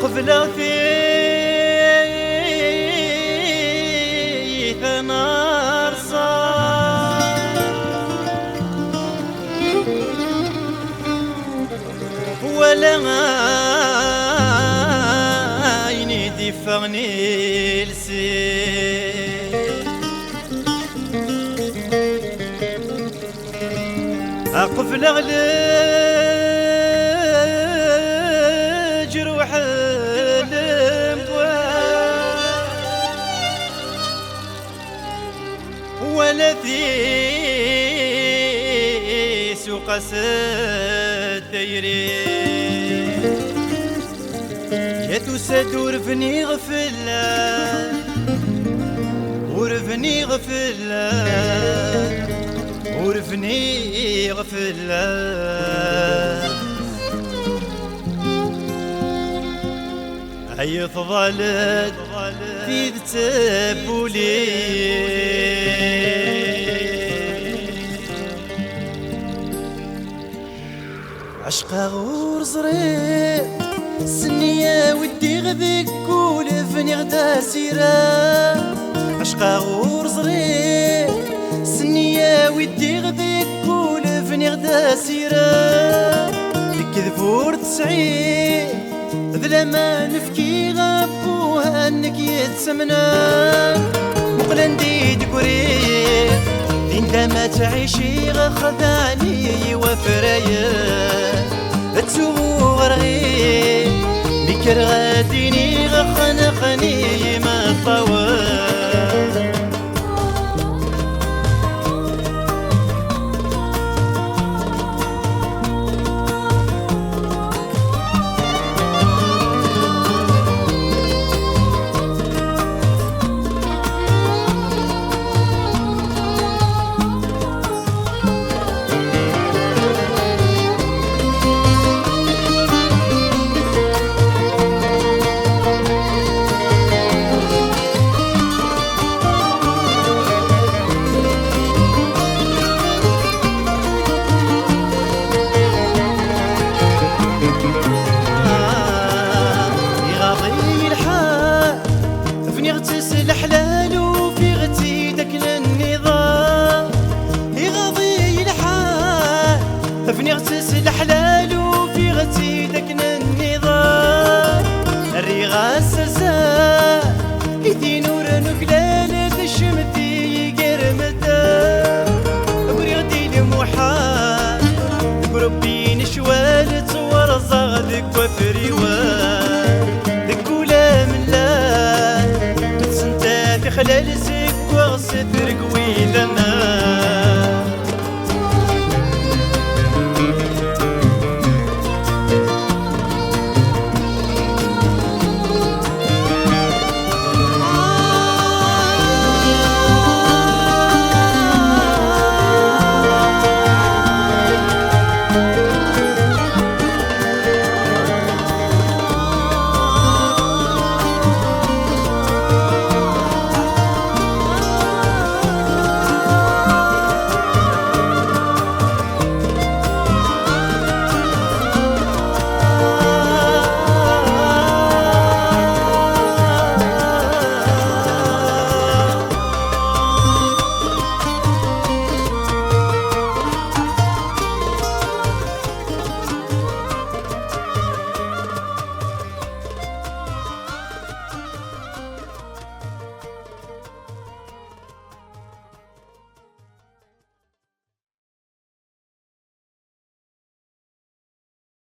قبل فيه نار صار ولا عيني دفعني لسير قبل جروح ولا في سوق الديري جات وساد ورفني غفلة ورفني غفلة ورفني غفلة هي فضلت في تبولي عشقا غور زريق سنية ودي غذيك ولفني غدا سيرة عشقا غور زريق سنية ودي غذيك ولفني غدا سيرة الكذفور تسعي ذلا ما نفكي غابوها انك يتسمنا مقلندي دكوري دين ما تعيشي غخذاني وفرايا تسوغو غرغي بكر غاديني غخنقني ما طوال يغتسل حلال وفي غتي داك النظام يغضي الحال فني يغتسل حلال وفي غتي داك النظام الريغا السلسال يدي نور نكلال تشمتي يقرمتا وريغدي المحال قربي نشوال تصور زغدك وفريوال خلال زك وغصت رقوي لنا